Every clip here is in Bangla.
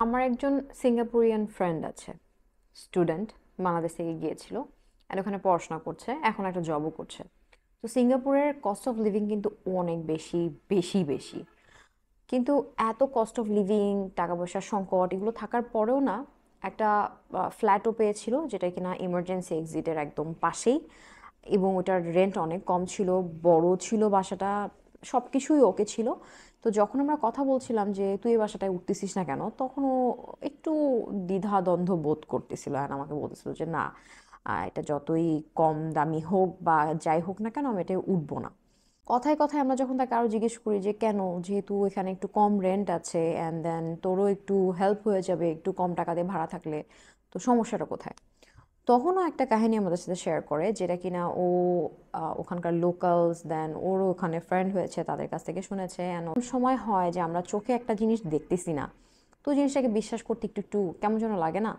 আমার একজন সিঙ্গাপুরিয়ান ফ্রেন্ড আছে, স্টুডেন্ট, বাংলাদেশ থেকে গিয়েছিল আর ওখানে পড়াশোনা করছে, এখন একটা জবও করছে। তো সিঙ্গাপুরের কস্ট অফ লিভিং কিন্তু অনেক বেশি বেশি বেশি। কিন্তু এত কস্ট অফ লিভিং, টাকা পয়সার সংকট এগুলো থাকার পরেও না, একটা ফ্ল্যাটও পেয়েছিল যেটা কিনা ইমার্জেন্সি এক্সিটের একদম পাশেই, এবং ওটার রেন্ট অনেক কম ছিল, বড় ছিল বাসাটা, সব কিছুই ওকে ছিল। তো যখন আমরা কথা বলছিলাম যে তুই এই বাসাটায় উঠতেছিস না কেন, তখন ও একটু দ্বিধাদ্বন্দ্ব বোধ করতেছিল আর আমাকে বলতেছিল যে না, এটা যতই কম দামি হোক বা যাই হোক না কেন, আমি এটাই উঠবো না। কথায় কথায় আমরা যখন তাকে আরও জিজ্ঞেস করি যে কেন, যেহেতু এখানে একটু কম রেন্ট আছে অ্যান্ড দেন তোরও একটু হেল্প হয়ে যাবে একটু কম টাকা দিয়ে ভাড়া থাকলে, তো সমস্যাটা কোথায়? তখনও একটা কাহিনী আমাদের সাথে শেয়ার করে যেটা কিনা ও ওখানকার লোকালস, দেন ওরও ওখানে ফ্রেন্ড হয়েছে, তাদের কাছ থেকে শুনেছে। অ্যান্ড অনেক সময় হয় যে আমরা চোখে একটা জিনিস দেখতেছি না, তো জিনিসটাকে বিশ্বাস করতে একটু একটু কেমন যেন লাগে না?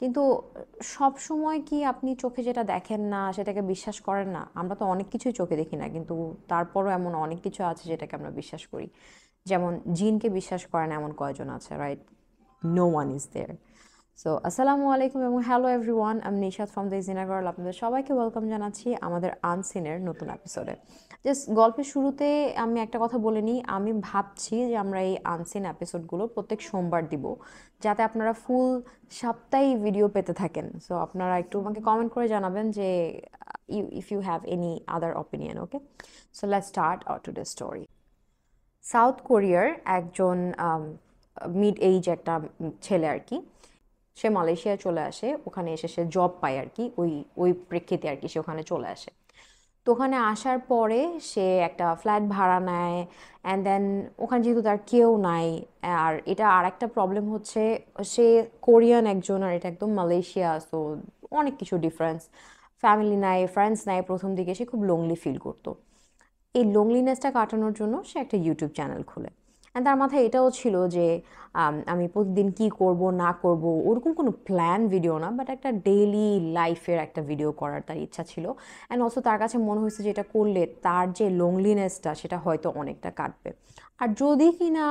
কিন্তু সব সময় কি আপনি চোখে যেটা দেখেন না সেটাকে বিশ্বাস করেন না? আমরা তো অনেক কিছুই চোখে দেখি না, কিন্তু তারপরও এমন অনেক কিছু আছে যেটাকে আমরা বিশ্বাস করি। যেমন জিনকে বিশ্বাস করেন এমন কয়জন আছে, right? No one is there. So আসসালামু আলাইকুম এবং হ্যালো এভরিওয়ান, আমি Nishat from the Jeena girl. আপনাদের সবাইকে ওয়েলকাম জানাচ্ছি আমাদের আনসিনের নতুন এপিসোডে। জাস্ট গল্পের শুরুতে আমি একটা কথা বলে নিই, আমি ভাবছি যে আমরা এই আনসিন এপিসোডগুলো প্রত্যেক সোমবার দিব, যাতে আপনারা ফুল সপ্তাহে ভিডিও পেতে থাকেন। সো আপনারা একটু আমাকে কমেন্ট করে জানাবেন যে if you have any other opinion. Okay, so let's start our today story. South কোরিয়ার একজন মিড এইজ একটা ছেলে আর কি, সে মালয়েশিয়ায় চলে আসে, ওখানে এসে সে জব পায় আর কি, ওই ওই প্রেক্ষিতে আর কি সে ওখানে চলে আসে। তো ওখানে আসার পরে সে একটা ফ্ল্যাট ভাড়া নেয়, অ্যান্ড দেন ওখানে যেহেতু তার কেউ নাই, আর এটা আর একটা প্রবলেম হচ্ছে, সে কোরিয়ান একজন আর এটা একদম মালয়েশিয়া, সো অনেক কিছু ডিফারেন্স। ফ্যামিলি নাই, ফ্রেন্ডস নাই, প্রথম দিকে সে খুব লোনলি ফিল করতো। এই লোনলিনেসটা কাটানোর জন্য সে একটা ইউটিউব চ্যানেল খোলে। অ্যান্ড তার মাথায় এটাও ছিল যে আমি প্রতিদিন কি করব না করব, ওরকম কোনো প্ল্যান ভিডিও না, বাট একটা ডেইলি লাইফের একটা ভিডিও করার তার ইচ্ছা ছিল। অ্যান্ড অলসো তার কাছে মনে হয়েছে যে এটা করলে তার যে লোনলিনেসটা সেটা হয়তো অনেকটা কাটবে। আর যদি কি না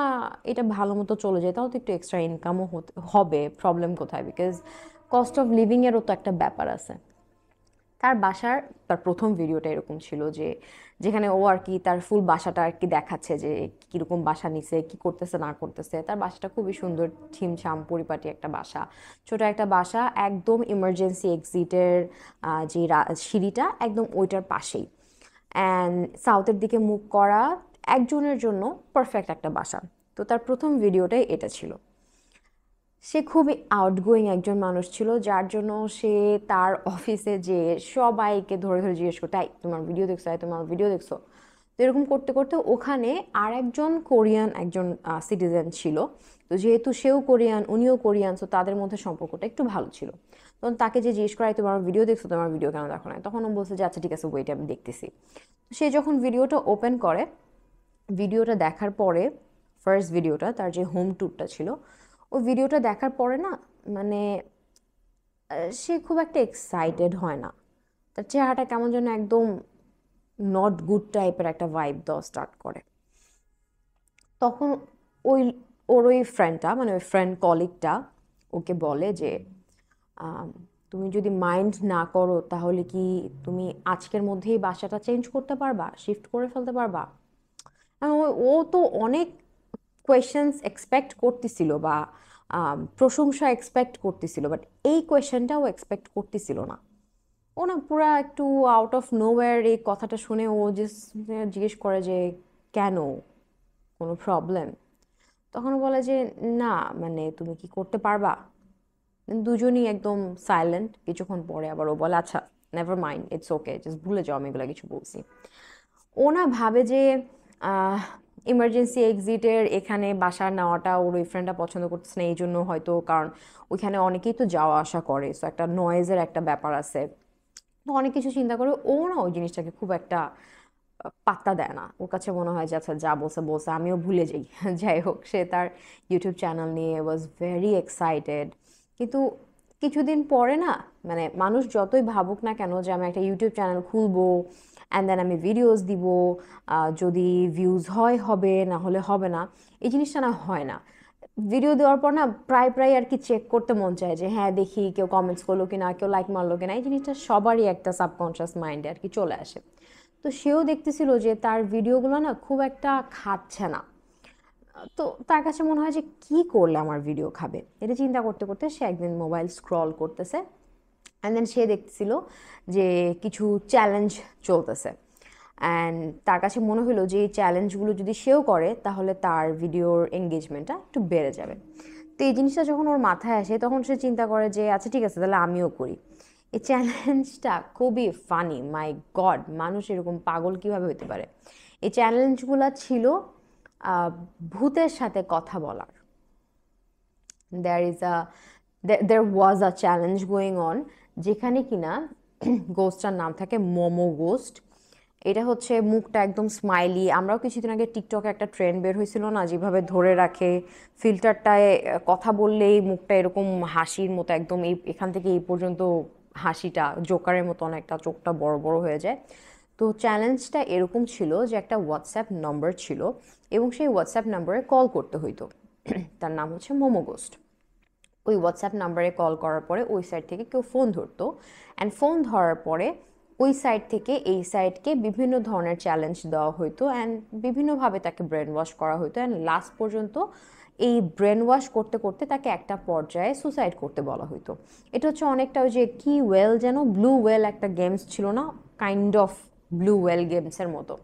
এটা ভালো মতো চলে যায়, তাহলে তো একটু এক্সট্রা ইনকামও হবে। প্রবলেম কোথায়? বিকজ কস্ট অফ লিভিংয়েরও তো একটা ব্যাপার আছে। তার বাসার, তার প্রথম ভিডিওটা এরকম ছিল যে যেখানে ও আর কি তার ফুল বাসাটা আর কি দেখাচ্ছে যে কীরকম বাসা নিছে, কি করতেছে না করতেছে। তার বাসাটা খুবই সুন্দর, ছিমছাম পরিপাটি একটা বাসা, ছোট একটা বাসা, একদম ইমার্জেন্সি এক্সিটের যে সিঁড়িটা একদম ওইটার পাশেই, অ্যান্ড সাউথের দিকে মুখ করা, একজনের জন্য পারফেক্ট একটা বাসা। তো তার প্রথম ভিডিওটাই এটা ছিল। সে খুবই আউটগোয়িং একজন মানুষ ছিল, যার জন্য সে তার অফিসে যে সবাইকে ধরে ধরে জিজ্ঞেস করতো, তাই তোমার ভিডিও দেখছো, তাই তোমার ভিডিও দেখছো। তো এরকম করতে করতে ওখানে আর একজন কোরিয়ান একজন সিটিজেন ছিল। তো যেহেতু সেও কোরিয়ান, উনিও কোরিয়ান, তো তাদের মধ্যে সম্পর্কটা একটু ভালো ছিল। তখন তাকে যে জিজ্ঞেস করাই, তোমার ভিডিও দেখছো, তোমার ভিডিও কেন দেখো না? তখন ও বলছে যে আচ্ছা ঠিক আছে, ওইটা আমি দেখতেছি। তো সে যখন ভিডিওটা ওপেন করে, ভিডিওটা দেখার পরে, ফার্স্ট ভিডিওটা তার যে হোম ট্যুরটা ছিল, ওই ভিডিওটা দেখার পরে না, মানে সে খুব একটা এক্সাইটেড হয় না। তার চেহারাটা কেমন যেন একদম নট গুড টাইপের একটা ভাইব দেওয়া স্টার্ট করে। তখন ওই ওর ওই ফ্রেন্ডটা, মানে ওই ফ্রেন্ড কলিগটা ওকে বলে যে তুমি যদি মাইন্ড না করো তাহলে কি তুমি আজকের মধ্যেই বাসাটা চেঞ্জ করতে পারবা, শিফট করে ফেলতে পারবা? আর ও তো অনেক কোয়েশ্চেন্স এক্সপেক্ট করতেছিল বা প্রশংসা এক্সপেক্ট করতেছিল, বাট এই কোয়েশ্চেনটাও এক্সপেক্ট করতেছিল না। ও না পুরা একটু আউট অফ নোওয়্যার এই কথাটা শুনে ও জাস্ট জিজ্ঞেস করে যে কেন, কোনো প্রবলেম? তখন ও বলে যে না, মানে তুমি কি করতে পারবা? দুজনই একদম সাইলেন্ট। কিছুক্ষণ পরে আবার ও বলে আচ্ছা, never mind, it's okay, just ভুলে যাও আমি এগুলো কিছু বলছি। ও না ভাবে যে ইমার্জেন্সি এক্সিটের এখানে বাসা নেওয়াটা ওর ওই ফ্রেন্ডটা পছন্দ করতেছে না, এই জন্য হয়তো, কারণ ওইখানে অনেকেই তো যাওয়া আসা করে, সো একটা নয়েজের একটা ব্যাপার আছে। তো অনেক কিছু চিন্তা করে ও না ওই জিনিসটাকে খুব একটা পাত্তা দেয় না। ওর কাছে মনে হয় যে আচ্ছা যা বলছে বলছে, আমিও ভুলে যাই। যাই হোক, সে তার ইউটিউব চ্যানেল নিয়ে ওয়াজ ভেরি এক্সাইটেড। কিন্তু কিছুদিন পরে না, মানে মানুষ যতই ভাবুক না কেন যে আমি একটা ইউটিউব চ্যানেল খুলবো অ্যান্ড দেন আমি ভিডিওস দিব, যদি ভিউজ হয় হবে, না হলে হবে না, এই জিনিসটা না হয় না। ভিডিও দেওয়ার পর না প্রায় প্রায় আর কি চেক করতে মন চায় যে হ্যাঁ দেখি কেউ কমেন্টস করলো কিনা, কেউ লাইক মারলো কিনা। এই জিনিসটা সবারই একটা সাবকনশিয়াস মাইন্ডে আর কি চলে আসে। তো সেও দেখতেছিল যে তার ভিডিওগুলো না খুব একটা খাচ্ছে না। তো তার কাছে মনে হয় যে কি করলে আমার ভিডিও খাবে, এটা চিন্তা করতে করতে সে একদিন মোবাইল স্ক্রল করতেছে, অ্যান্ড দেন সে দেখছিল যে কিছু চ্যালেঞ্জ চলতেছে। অ্যান্ড তার কাছে মনে হলো যে এই চ্যালেঞ্জগুলো যদি সেও করে তাহলে তার ভিডিওর এঙ্গেজমেন্টটা একটু বেড়ে যাবে। তো এই জিনিসটা যখন ওর মাথায় আসে তখন সে চিন্তা করে যে আচ্ছা ঠিক আছে তাহলে আমিও করি। এই চ্যালেঞ্জটা খুবই ফানি, মাই গড, মানুষ এরকম পাগল কিভাবে হতে পারে। এই চ্যালেঞ্জগুলো ছিল ভূতের সাথে কথা বলার। there is a there was a challenge going on, যেখানে কিনা গোস্টটার নাম থাকে মোমো গোস্ট। এটা হচ্ছে মুখটা একদম স্মাইলি। আমরাও কিছুদিন আগে টিকটকে একটা ট্রেন্ড বের হয়েছিল না, যেভাবে ধরে রাখে ফিল্টারটায় কথা বললেই মুখটা এরকম হাসির মতো একদম এই এখান থেকে এই পর্যন্ত হাসিটা জোকারের মতো অনেকটা, চোখটা বড় বড় হয়ে যায়। তো চ্যালেঞ্জটা এরকম ছিল যে একটা হোয়াটসঅ্যাপ নম্বর ছিল এবং সেই হোয়াটসঅ্যাপ নম্বরে কল করতে হইতো। তার নাম হচ্ছে মোমো গোস্ট। ওই হোয়াটসঅ্যাপ নাম্বারে কল করার পরে ওই সাইড থেকে কেউ ফোন ধরতো, অ্যান্ড ফোন ধরার পরে ওই সাইড থেকে এই সাইডকে বিভিন্ন ধরনের চ্যালেঞ্জ দেওয়া হইতো, অ্যান্ড বিভিন্নভাবে তাকে ব্রেন ওয়াশ করা হইতো, অ্যান্ড লাস্ট পর্যন্ত এই ব্রেন ওয়াশ করতে করতে তাকে একটা পর্যায়ে সুসাইড করতে বলা হইতো। এটা হচ্ছে অনেকটা ওই যে কি ওয়েল যেন, ব্লু ওয়েল একটা গেমস ছিল না, কাইন্ড অফ ব্লু ওয়েল গেমসের মতো।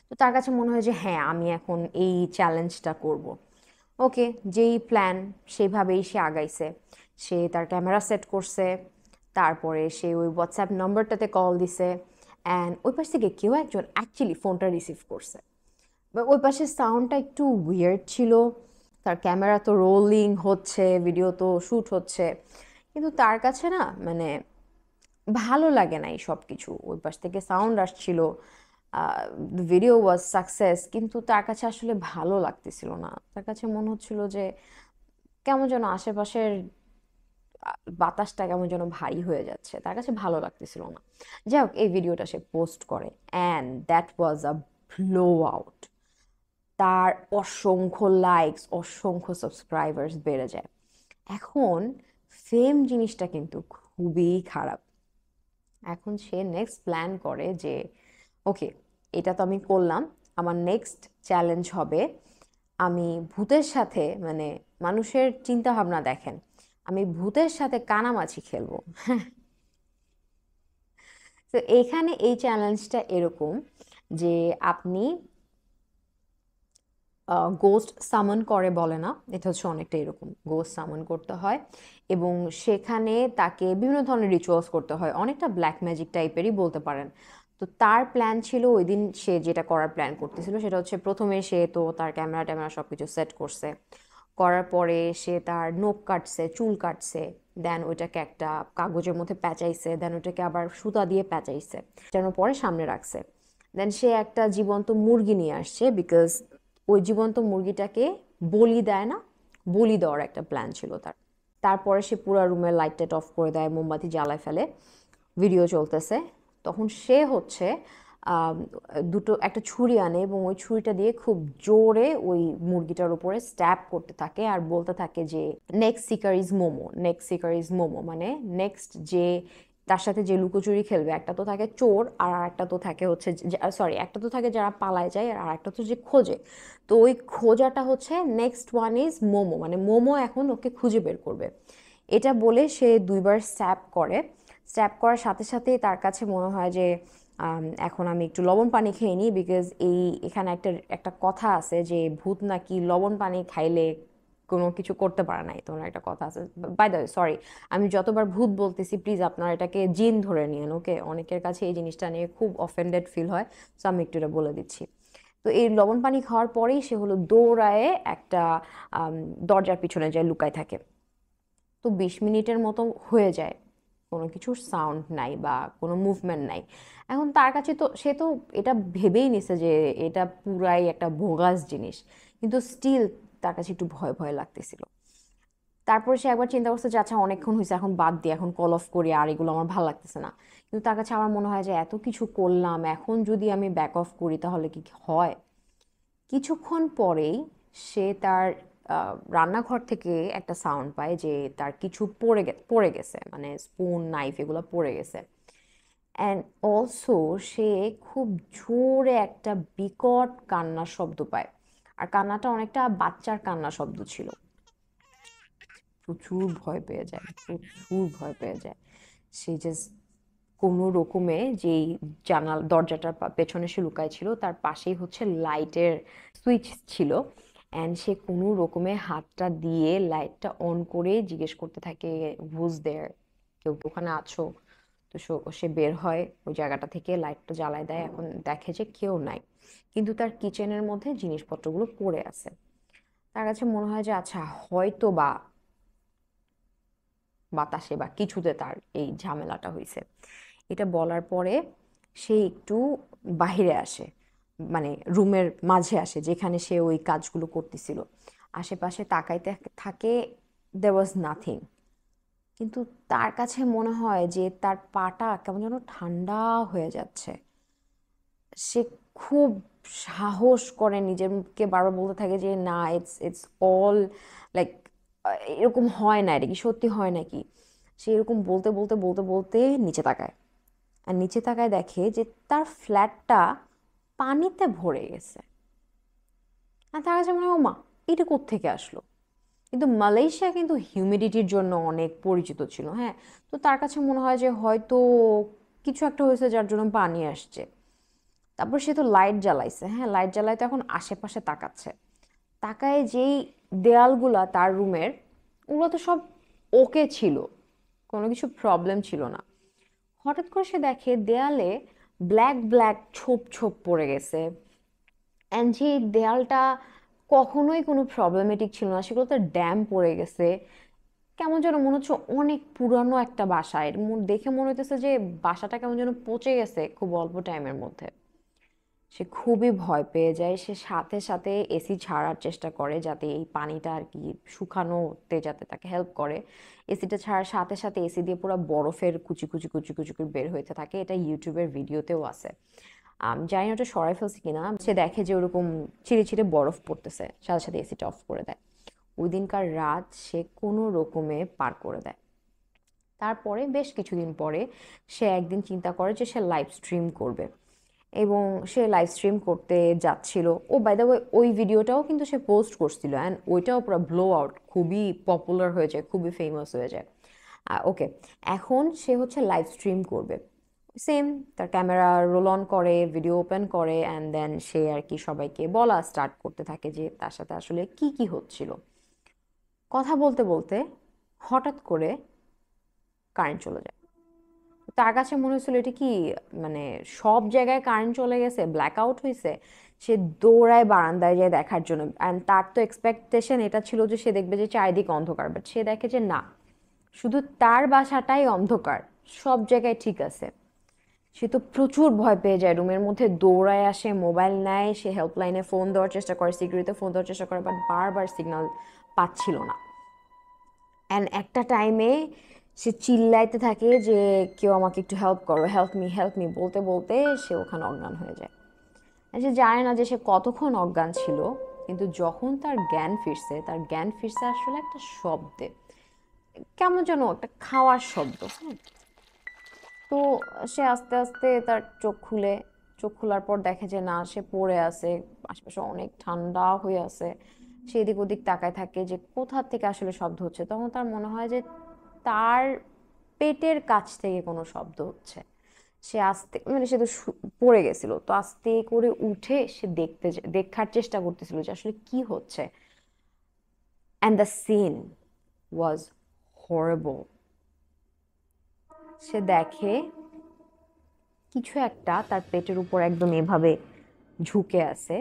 তো তার কাছে মনে হয় যে হ্যাঁ আমি এখন এই চ্যালেঞ্জটা করব। ওকে, যেই প্ল্যান সেইভাবেই সে আগাইছে। সে তার ক্যামেরা সেট করছে, তারপরে সে ওই হোয়াটসঅ্যাপ নম্বরটাতে কল দিছে, অ্যান্ড ওই পাশ থেকে কেউ একজন অ্যাকচুয়ালি ফোনটা রিসিভ করছে। ওই পাশের সাউন্ডটা একটু উইয়ার্ড ছিল, তার ক্যামেরা তো রোলিং হচ্ছে, ভিডিও তো শ্যুট হচ্ছে, কিন্তু তার কাছে না মানে ভালো লাগে না এই সব কিছু। ওই পাশ থেকে সাউন্ড আসছিল, ভিডিও ওয়াজ সাকসেস, কিন্তু তার কাছে আসলে ভালো লাগতেছিল না। তার কাছে মনে হচ্ছিল যে কেমন যেন আশেপাশের বাতাসটা কেমন যেন ভারী হয়ে যাচ্ছে, তার কাছে ভালো লাগতেছিল না। যাই হোক, এই ভিডিওটা সে পোস্ট করে, and that was a blow out. তার অসংখ্য লাইকস, অসংখ্য সাবস্ক্রাইবার্স বেড়ে যায়। এখন ফেম জিনিসটা কিন্তু খুবই খারাপ। এখন সে নেক্সট প্ল্যান করে যে ওকে, এটা তো আমি করলাম, আমার নেক্সট চ্যালেঞ্জ হবে আমি ভূতের সাথে, মানে মানুষের চিন্তা ভাবনা দেখেন, আমি ভূতের সাথে কানামাছি খেলবো। তো এখানে এই চ্যালেঞ্জটা এরকম যে আপনি গোস্ট সামন করে বলে না, এটা হচ্ছে অনেকটা এরকম, গোস্ট সামন করতে হয় এবং সেখানে তাকে বিভিন্ন ধরনের রিচুয়ালস করতে হয়, অনেকটা ব্ল্যাক ম্যাজিক টাইপেরই বলতে পারেন। তো তার প্ল্যান ছিল ওই দিন সে যেটা করার প্ল্যান করতেছিল সেটা হচ্ছে প্রথমে সে তো তার ক্যামেরা ট্যামেরা সব কিছু সেট করছে, করার পরে সে তার নখ কাটছে, চুল কাটছে, দেন ওইটাকে একটা কাগজের মধ্যে প্যাঁচাইছে, দেন ওইটাকে আবার সুতা দিয়ে প্যাঁচাইছে, যেন পরে সামনে রাখছে। দেন সে একটা জীবন্ত মুরগি নিয়ে আসছে, বিকজ ওই জীবন্ত মুরগিটাকে বলি দেয় না, বলি দেওয়ার একটা প্ল্যান ছিল তার। তারপরে সে পুরো রুমের লাইট টাইট অফ করে দেয়, মোমবাতি জ্বালায় ফেলে, ভিডিও চলতেছে। তখন সে হচ্ছে আম, একটা ছুরি আনে এবং ওই ছুরিটা দিয়ে খুব জোরে ওই মুরগিটার উপরে স্ট্যাপ করতে থাকে আর বলতে থাকে যে next seeker is momo, next seeker is momo, মানে নেক্সট যে তার সাথে যে লুকোচুরি খেলবে, একটা তো থাকে চোর আর একটা তো থাকে হচ্ছে, সরি, একটা তো থাকে যারা পালায় যায় আর একটা তো যে খোঁজে। তো ওই খোঁজাটা হচ্ছে নেক্সট ওয়ান ইজ মোমো, মানে মোমো এখন ওকে খুঁজে বের করবে। এটা বলে সে দুইবার স্ট্যাপ করে। স্ট্যাপ করার সাথে সাথেই তার কাছে মনে হয় যে এখন আমি একটু লবণ পানি খেয়ে নিই, বিকজ এখানে একটা একটা কথা আছে যে ভূত নাকি লবণ পানি খাইলে কোনো কিছু করতে পারে নাই, তোমার একটা কথা আছে। বাই দ্য ওয়ে, সরি, আমি যতবার ভূত বলতেছি প্লিজ আপনারা এটাকে জিন ধরে নিন, ওকে? অনেকের কাছে এই জিনিসটা নিয়ে খুব অফেন্ডেড ফিল হয়, সো আমি একটু এটা বলে দিচ্ছি। তো এই লবণ পানি খাওয়ার পরেই সে হলো দৌড়ায়ে একটা দরজার পিছনে যায় লুকায় থাকে। তো 20 মিনিটের মতো হয়ে যায়, কোনো কিছুর সাউন্ড নাই বা কোনো মুভমেন্ট নাই। এখন তার কাছে তো সে তো এটা ভেবেই নিছে যে এটা পুরাই একটা ভোগাস জিনিস, কিন্তু স্টিল তার কাছে একটু ভয় ভয় লাগতেছিল। তারপরে সে একবার চিন্তা করছে যে আচ্ছা অনেকক্ষণ হয়েছে, এখন বাদ দিয়ে এখন কল অফ করি, আর এগুলো আমার ভালো লাগতেছে না। কিন্তু তার কাছে আমার মনে হয় যে এত কিছু করলাম, এখন যদি আমি ব্যাক অফ করি তাহলে কি হয়। কিছুক্ষণ পরেই সে তার রান্নাঘর থেকে একটা সাউন্ড পায় যে তার কিছু পড়ে গেছে, মানে স্পুন নাইফ এগুলো পড়ে গেছে। অ্যান্ড অলসো সে খুব জোরে একটা বিকট কান্নার শব্দ পায়, আর কান্নাটা অনেকটা বাচ্চার কান্নার শব্দ ছিল। প্রচুর ভয় পেয়ে যায়, প্রচুর ভয় পেয়ে যায়। সে জাস্ট কোনো রকমে যেই দরজাটার পেছনে সে লুকায় ছিল তার পাশেই হচ্ছে লাইটের সুইচ ছিল, অ্যান্ড সে কোনো রকমে হাতটা দিয়ে লাইটটা অন করে জিজ্ঞেস করতে থাকে, হুজ দেয়ার, কেউ কি ওখানে আছো? তো সে বের হয় ওই জায়গাটা থেকে, লাইটটা জ্বালায় দেয়, এখন দেখে যে কেউ নাই, কিন্তু তার কিচেনের মধ্যে জিনিসপত্রগুলো পড়ে আছে। তার কাছে মনে হয় যে আচ্ছা হয়তো বা বাতাসে বা কিছুতে তার এই ঝামেলাটা হয়েছে। এটা বলার পরে সে একটু বাহিরে আসে, মানে রুমের মাঝে আসে যেখানে সে ওই কাজগুলো করতেছিল। আশেপাশে তাকাইতে থাকে, দেয়ার ওয়াজ নাথিং। কিন্তু তার কাছে মনে হয় যে তার পাটা কেমন যেন ঠান্ডা হয়ে যাচ্ছে। সে খুব সাহস করে নিজেকে বারবার বলতে থাকে যে না, ইটস ইটস অল লাইক, এরকম হয় না, এটা কি সত্যি হয় নাকি। সে এরকম বলতে বলতে বলতে বলতে নিচে তাকায়, আর নিচে তাকায় দেখে যে তার ফ্ল্যাটটা পানিতে ভরে গেছে। আর তার কাছে মনে হয়, ও মা, এটা কোত্থেকে আসলো। কিন্তু মালয়েশিয়া কিন্তু হিউমিডিটির জন্য অনেক পরিচিত ছিল, হ্যাঁ। তো তার কাছে মনে হয় যে হয়তো কিছু একটা হয়েছে যার জন্য পানি আসছে। তারপর সে তো লাইট জ্বালাইছে, হ্যাঁ, লাইট জ্বালাই তো এখন আশেপাশে তাকাচ্ছে। তাকায় যেই দেয়ালগুলা তার রুমের, ওগুলো তো সব ওকে ছিল, কোনো কিছু প্রবলেম ছিল না। হঠাৎ করে সে দেখে দেয়ালে ব্ল্যাক ব্ল্যাক ছোপ ছোপ পড়ে গেছে, অ্যান্ড যে দেয়ালটা কখনোই কোনো প্রবলেমেটিক ছিল না, সেগুলো তো ড্যাম পড়ে গেছে। কেমন যেন মনে হচ্ছে অনেক পুরানো একটা বাসা, এর দেখে মনে হইতেছে যে বাসাটা কেমন যেন পচে গেছে খুব অল্প টাইমের মধ্যে। সে খুবই ভয় পেয়ে যায়, সে সাথে সাথে এসি ছাড়ার চেষ্টা করে যাতে এই পানিটা আর কি শুকানোতে যাতে তাকে হেল্প করে। এসিটা ছাড়ার সাথে সাথে এসি দিয়ে পুরো বরফের কুচি কুচি কুচি কুচি করে বের হইতে থাকে, এটা ইউটিউবের ভিডিওতেও আছে। জানি না ওটা সরাই ফেলছি কিনা। সে দেখে যে ওরকম ছিঁড়ে ছিঁড়ে বরফ পড়তেছে, সাথে সাথে এসিটা অফ করে দেয়। ওই দিনকার রাত সে কোনো রকমে পার করে দেয়। তারপরে বেশ কিছুদিন পরে সে একদিন চিন্তা করে যে সে লাইভ স্ট্রিম করবে, এবং সে লাইভ স্ট্রিম করতে যাচ্ছিল। ও বাই দ্য ওয়ে ওই ভিডিওটাও কিন্তু সে পোস্ট করছিল, অ্যান্ড ওইটাও পুরো ব্লো আউট, খুবই পপুলার হয়ে যায়, খুবই ফেমাস হয়ে যায়। ওকে, এখন সে হচ্ছে লাইভ স্ট্রিম করবে। সেম, তার ক্যামেরা রোল অন করে, ভিডিও ওপেন করে, অ্যান্ড দেন সে আর কি সবাইকে বলা স্টার্ট করতে থাকে যে তার সাথে আসলে কি কি হচ্ছিল। কথা বলতে বলতে হঠাৎ করে কারেন্ট চলে যায়। তার কাছে মনে হচ্ছিল এটা কি, মানে সব জায়গায় কারেন্ট চলে গেছে, ব্ল্যাক আউট হয়েছে। সে দৌড়ায় বারান্দায় যায় দেখার জন্য, অ্যান্ড তার তো এক্সপেকটেশন এটা ছিল যে সে দেখবে যে চারিদিক অন্ধকার, বাট সে দেখে যে না, শুধু তার বাসাটাই অন্ধকার, সব জায়গায় ঠিক আছে। সে তো প্রচুর ভয় পেয়ে যায়, রুমের মধ্যে দৌড়ায় আসে, মোবাইল নেয়, সে হেল্পলাইনে ফোন দেওয়ার চেষ্টা করে, সিকিউরিটিতে ফোন দেওয়ার চেষ্টা করে, বাট বারবার সিগন্যাল পাচ্ছিল না। অ্যান্ড একটা টাইমে সে চিল্লাইতে থাকে যে কেউ আমাকে একটু হেল্প করো, হেল্প মি বলতে বলতে সে ওখানে অজ্ঞান হয়ে যায়। আর সে জানে না যে সে কতক্ষণ অজ্ঞান ছিল, কিন্তু যখন তার জ্ঞান ফিরছে, তার জ্ঞান ফিরছে আসলে একটা শব্দে, কেমন যেন একটা খাওয়ার শব্দ, হ্যাঁ। তো সে আস্তে আস্তে তার চোখ খুলে, চোখ খোলার পর দেখে যে না, সে পড়ে আছে, আশেপাশে অনেক ঠান্ডা হয়ে আছে। সে এদিক ওদিক তাকায় থাকে যে কোথা থেকে আসলে শব্দ হচ্ছে। তখন তার মনে হয় যে তার পেটের কাছ থেকে কোনো শব্দ হচ্ছে। সে আস্তে, মানে সে তো পড়ে গেছিল, তো আস্তে করে উঠে সে দেখার চেষ্টা করতেছিল যে আসলে কি হচ্ছে। And the scene was horrible. সে দেখে কিছু একটা তার পেটের উপর একদম এভাবে ঝুঁকে আছে,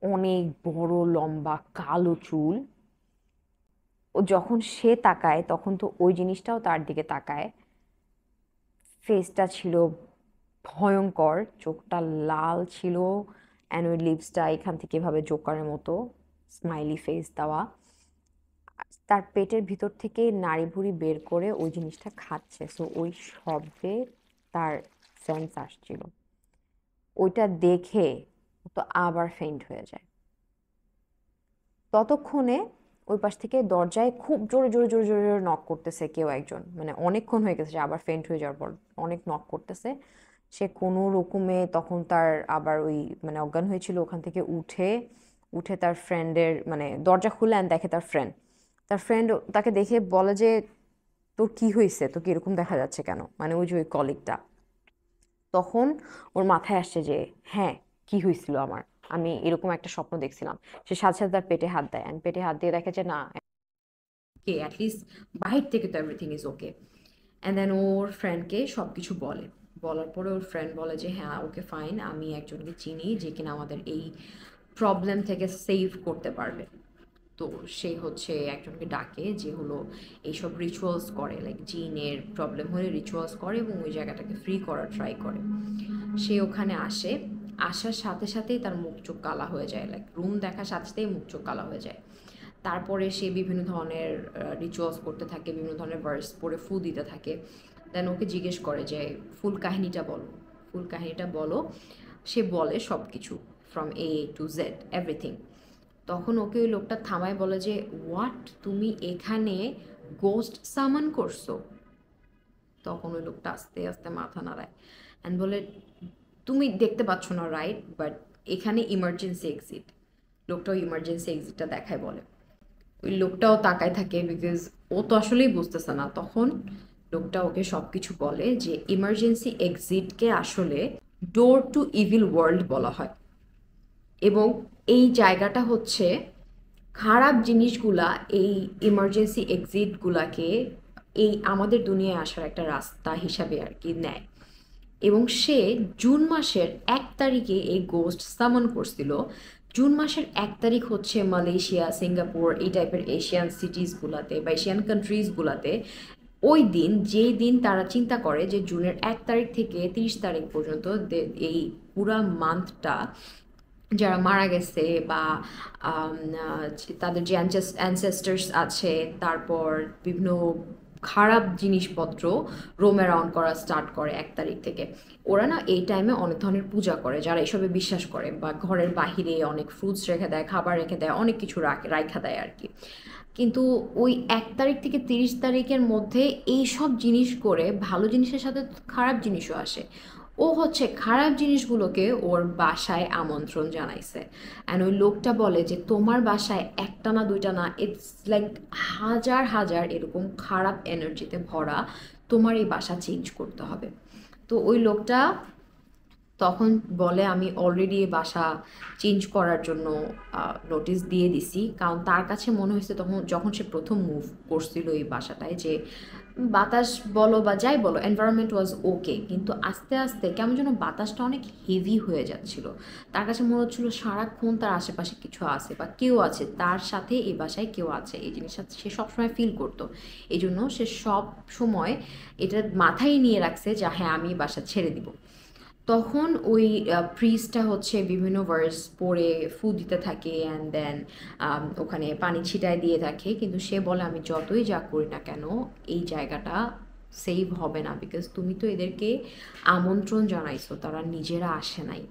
অনেক বড় লম্বা কালো চুল। ও যখন সে তাকায় তখন তো ওই জিনিসটাও তার দিকে তাকায়। ফেসটা ছিল ভয়ঙ্কর, চোখটা লাল ছিল, অ্যান্ড ওই লিপসটা এখান থেকে এভাবে জোকারের মতো স্মাইলি ফেস দেওয়া। তার পেটের ভিতর থেকে নাড়ি ভুড়ি বের করে ওই জিনিসটা খাচ্ছে, সো ওই শব্দে তার সেন্স আসছিল। ওইটা দেখে ও তো আবার ফেইন্ট হয়ে যায়। ততক্ষণে ওই পাশ থেকে দরজায় খুব জোরে জোরে জোরে জোরে জোরে নক করতেছে কেউ একজন, মানে অনেকক্ষণ হয়ে গেছে, আবার ফেন্ট হয়ে যাওয়ার পর অনেক নক করতেছে। সে কোনো রকমে তখন তার আবার ওই মানে অজ্ঞান হয়েছিল ওখান থেকে উঠে উঠে তার ফ্রেন্ডের মানে দরজা খুলে and দেখে তার ফ্রেন্ড তাকে দেখে বলে যে তোর কি হয়েছে, তোকে এরকম দেখা যাচ্ছে কেন, মানে ওই যে ওই কলিগটা। তখন ওর মাথায় আসছে যে হ্যাঁ, কি হয়েছিল আমার, আমি এরকম একটা স্বপ্ন দেখছিলাম। সে সাথে সাথে তার পেটে হাত দেয়, পেটে হাত দিয়ে দেখে যে না, কে অ্যাটলিস্ট বাহির থেকে তো everything is okay. And then ওর ফ্রেন্ডকে সব কিছু বলার পরে ওর ফ্রেন্ড বলে যে হ্যাঁ ওকে ফাইন, আমি একজনকে চিনি যে কিনা আমাদের এই প্রবলেম থেকে সেভ করতে পারবে। তো সে হচ্ছে একজনকে ডাকে যে হলো এইসব রিচুয়ালস করে, লাইক জিনের প্রবলেম হলে রিচুয়ালস করে এবং ওই জায়গাটাকে ফ্রি করার ট্রাই করে। সে ওখানে আসে, আসার সাথে সাথেই তার মুখ চোখ কালা হয়ে যায়, লাইক রুম দেখার সাথে সাথেই মুখ চোখ কালা হয়ে যায়। তারপরে সে বিভিন্ন ধরনের রিচুয়ালস করতে থাকে, বিভিন্ন ধরনের ভার্স পড়ে ফু দিতে থাকে। দেন ওকে জিজ্ঞেস করে যে ফুল কাহিনীটা বলো। সে বলে সব কিছু from A to Z everything. তখন ওকে ওই লোকটা থামায় বলে যে হোয়াট, তুমি এখানে গোস্ট সামান করছো? তখন ওই লোকটা আস্তে আস্তে মাথা নাড়ায় অ্যান্ড বলে তুমি দেখতে পাচ্ছ না রাইট, বাট এখানে ইমার্জেন্সি এক্সিট। লোকটাও ইমার্জেন্সি এক্সিটটা দেখায় বলে। ওই লোকটাও তাকায় থাকে বিকজ ও তো আসলেই বুঝতেছে না। তখন লোকটা ওকে সব কিছু বলে যে ইমার্জেন্সি এক্সিটকে আসলে ডোর টু ইভিল ওয়ার্ল্ড বলা হয়, এবং এই জায়গাটা হচ্ছে খারাপ জিনিসগুলা এই ইমার্জেন্সি এক্সিটগুলাকে এই আমাদের দুনিয়ায় আসার একটা রাস্তা হিসাবে আর কি নেয়। এবং সে জুন মাসের 1 তারিখে এই গোস্ট সামন করছিল। জুন মাসের 1 তারিখ হচ্ছে মালয়েশিয়া, সিঙ্গাপুর এই টাইপের এশিয়ান সিটিসগুলোতে বা এশিয়ান কান্ট্রিজগুলোতে ওই দিন, যেই দিন তারা চিন্তা করে যে জুনের 1 তারিখ থেকে 30 তারিখ পর্যন্ত এই পুরা মান্থটা যারা মারা গেছে বা তাদের যে অ্যানসেস্টার্স আছে, তারপর বিভিন্ন খারাপ জিনিসপত্র রোম অ্যারাউন্ড করা স্টার্ট করে 1 তারিখ থেকে। ওরা না এই টাইমে অনেক ধরনের পূজা করে, যারা এসবে বিশ্বাস করে, বা ঘরের বাহিরে অনেক ফ্রুটস রেখে দেয়, খাবার রেখে দেয়, অনেক কিছু রাখা দেয় আর কি। কিন্তু ওই 1 তারিখ থেকে 30 তারিখের মধ্যে এই সব জিনিস করে ভালো জিনিসের সাথে খারাপ জিনিসও আসে। ও হচ্ছে খারাপ জিনিসগুলোকে ওর বাসায় আমন্ত্রণ জানাইছে। অ্যান্ড ওই লোকটা বলে যে তোমার বাসায় একটা না দুইটা না, ইটস লাইক হাজার হাজার এরকম খারাপ এনার্জিতে ভরা, তোমার এই বাসা চেঞ্জ করতে হবে। তো ওই লোকটা তখন বলে আমি অলরেডি এই বাসা চেঞ্জ করার জন্য নোটিশ দিয়ে দিছি, কারণ তার কাছে মনে হয়েছে তখন যখন সে প্রথম মুভ করছিল এই বাসাটায় যে বাতাস বলো বা যাই বলো এনভায়রনমেন্ট ওয়াজ ওকে, কিন্তু আস্তে আস্তে কেমন যেন বাতাসটা অনেক হেভি হয়ে যাচ্ছিল। তার কাছে মনে হচ্ছিল সারাক্ষণ তার আশেপাশে কিছু আছে বা কেউ আছে, তার সাথে এই বাসায় কেউ আছে, এই জিনিসটা সে সবসময় ফিল করতো। এই জন্য সে সব সময় এটা মাথায় নিয়ে রাখছে যে হ্যাঁ আমি এই বাসা ছেড়ে দিব। তখন ওই প্রিস্টটা হচ্ছে বিভিন্ন ভার্স পড়ে ফু দিতে থাকে অ্যান্ড দেন ওখানে পানি ছিটায় দিয়ে থাকে, কিন্তু সে বলে আমি যতই যা করি না কেন এই জায়গাটা সেভ হবে না, বিকজ তুমি তো এদেরকে আমন্ত্রণ জানাইছো, তারা নিজেরা আসে নাই।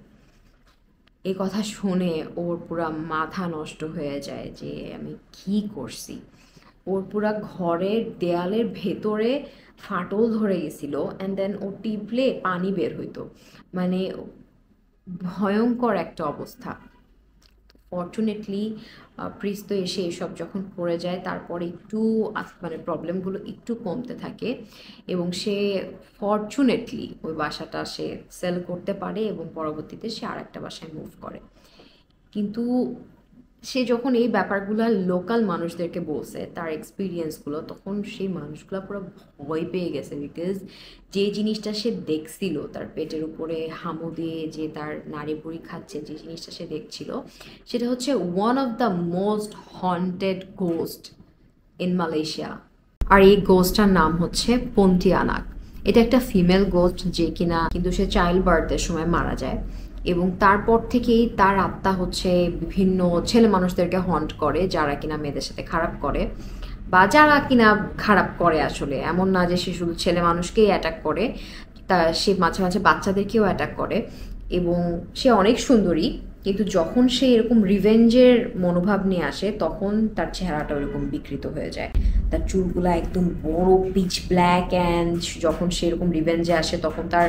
এই কথা শুনে ওর পুরা মাথা নষ্ট হয়ে যায় যে আমি কি করছি। ওর পুরা ঘরের দেয়ালের ভেতরে ফাটল ধরে গেছিল অ্যান্ড দেন ও টিপলে পানি বের হইতো, মানে ভয়ঙ্কর একটা অবস্থা। ফর্চুনেটলি প্রিস তো এসে এসব যখন পড়ে যায় তারপর একটু মানে প্রবলেমগুলো একটু কমতে থাকে, এবং সে ফর্চুনেটলি ওই বাসাটা সে সেল করতে পারে এবং পরবর্তীতে সে আর একটা বাসায় মুভ করে। কিন্তু সে যখন এই ব্যাপারগুলো লোকাল মানুষদেরকে বলছে তার এক্সপিরিয়েন্সগুলো, তখন সেই মানুষগুলো পুরো ভয় পেয়ে গেছে, বিকজ যে জিনিসটা সে দেখছিল তার পেটের উপরে হামু দিয়ে যে তার নাড়ি বুড়ি খাচ্ছে, যে জিনিসটা সে দেখছিল সেটা হচ্ছে one of the most haunted ghost in Malaysia. আর এই গোস্টটার নাম হচ্ছে পন্টিয়ানাক। এটা একটা ফিমেল গোস্ট যে কিনা কিন্তু সে চাইল্ড বার্থের সময় মারা যায়, এবং তারপর থেকেই তার আত্মা হচ্ছে বিভিন্ন ছেলে মানুষদেরকে হন্ট করে যারা কিনা মেয়েদের সাথে খারাপ করে, বা যারা কিনা খারাপ করে। আসলে এমন না যে সে শুধু ছেলে মানুষকেই অ্যাটাক করে, তা সে মাঝে মাঝে বাচ্চাদেরকেও অ্যাটাক করে। এবং সে অনেক সুন্দরী, কিন্তু যখন সে এরকম রিভেঞ্জের মনোভাব নিয়ে আসে তখন তার চেহারাটা ওরকম বিকৃত হয়ে যায়, তার চুলগুলো একদম বড় পিচ ব্ল্যাক, অ্যান্ড যখন সে এরকম রিভেঞ্জে আসে তখন তার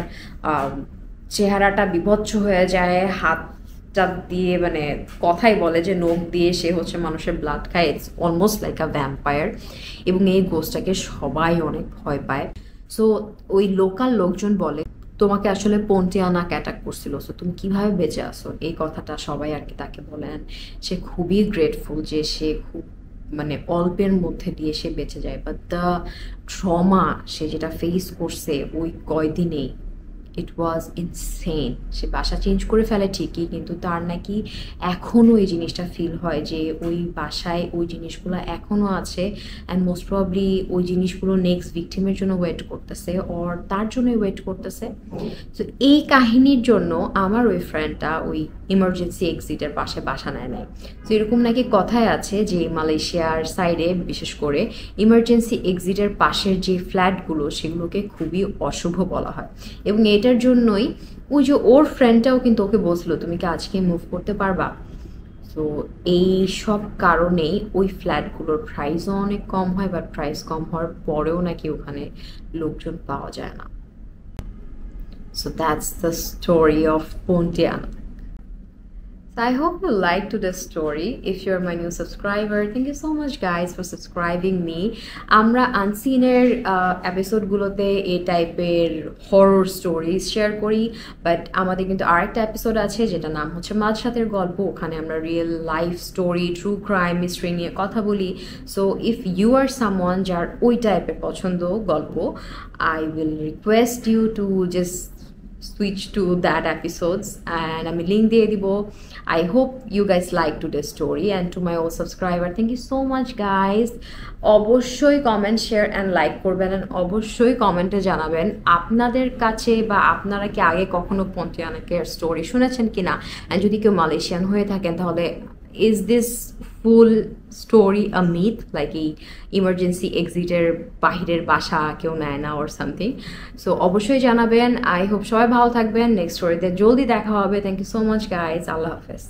চেহারাটা বিভৎস হয়ে যায়, হাতটা দিয়ে মানে কথাই বলে যে নখ দিয়ে সে হচ্ছে মানুষের ব্লাড খায়, it's almost like a vampire. এবং এই গোস্টটাকে সবাই অনেক ভয় পায়। সো ওই লোকাল লোকজন বলে তোমাকে আসলে পন্টিয়ানাক অ্যাটাক করছিল, সো তুমি কিভাবে বেঁচে আসো, এই কথাটা সবাই আর কি তাকে বলেন। সে খুবই গ্রেটফুল যে সে খুব মানে অল্পের মধ্যে দিয়ে সে বেঁচে যায়, বাট দ্য ট্রমা সে যেটা ফেস করছে ওই কয়দিনেই, ইট ওয়াজ ইনসেন। সে বাসা চেঞ্জ করে ফেলে ঠিকই, কিন্তু তার নাকি এখনও এই জিনিসটা ফিল হয় যে ওই বাসায় ওই জিনিসগুলো এখনও আছে, অ্যান্ড মোস্ট প্রবাবলি ওই জিনিসগুলো নেক্সট ভিকটিমের জন্য ওয়েট করতেছে, ওর তার জন্যই ওয়েট করতেছে। তো এই কাহিনীর জন্য আমার ওই ফ্রেন্ডটা ওই ইমার্জেন্সি এক্সিটের পাশে বাসা নেয় নাই। তো এরকম নাকি কথায় আছে যে মালয়েশিয়ার সাইডে বিশেষ করে ইমার্জেন্সি এক্সিটের পাশের যে ফ্ল্যাটগুলো সেগুলোকে খুবই অশুভ বলা হয়, এবং এটার জন্যই ওই যে ওর ফ্রেন্ডটাও কিন্তু ওকে বলছিল তুমি কি আজকে মুভ করতে পারবা। তো এই সব কারণেই ওই ফ্ল্যাটগুলোর প্রাইসও অনেক কম হয়, বাট প্রাইস কম হওয়ার পরেও নাকি ওখানে লোকজন পাওয়া যায় না। So that's the story of Pontianak. So I hope you liked today's story. If you're my new subscriber, thank you so much guys for subscribing me. আমরা আনসিনের এপিসোডগুলোতে এই টাইপের হরর স্টোরিজ শেয়ার করি, বাট আমাদের কিন্তু আরেকটা এপিসোড আছে যেটা নাম হচ্ছে মাঝরাতের গল্প। ওখানে আমরা real life story, true crime, mystery নিয়ে কথা বলি। So if you are someone যার ওই টাইপের পছন্দ গল্প, I will request you to just switch to that episodes, and আমি লিঙ্ক দিয়ে দিব। I hope you guys like today's story, and to my old subscriber, thank you so much guys. অবশ্যই কমেন্ট, শেয়ার অ্যান্ড লাইক করবেন, অ্যান্ড অবশ্যই কমেন্টে জানাবেন আপনাদের কাছে বা আপনারা কি আগে কখনো পন্টিয়ানাকের স্টোরি শুনেছেন কিনা, অ্যান্ড যদি কেউ মালয়েশিয়ান হয়ে থাকেন তাহলে is this full story a myth, like এই ইমার্জেন্সি এক্সিটের বাহিরের বাসা কেউ নেয় না or something? সো অবশ্যই জানাবেন। আই হোপ সবাই ভালো থাকবেন, নেক্সট স্টোরিতে জলদি দেখা হবে। Thank you so much guys, আল্লাহ হাফেজ।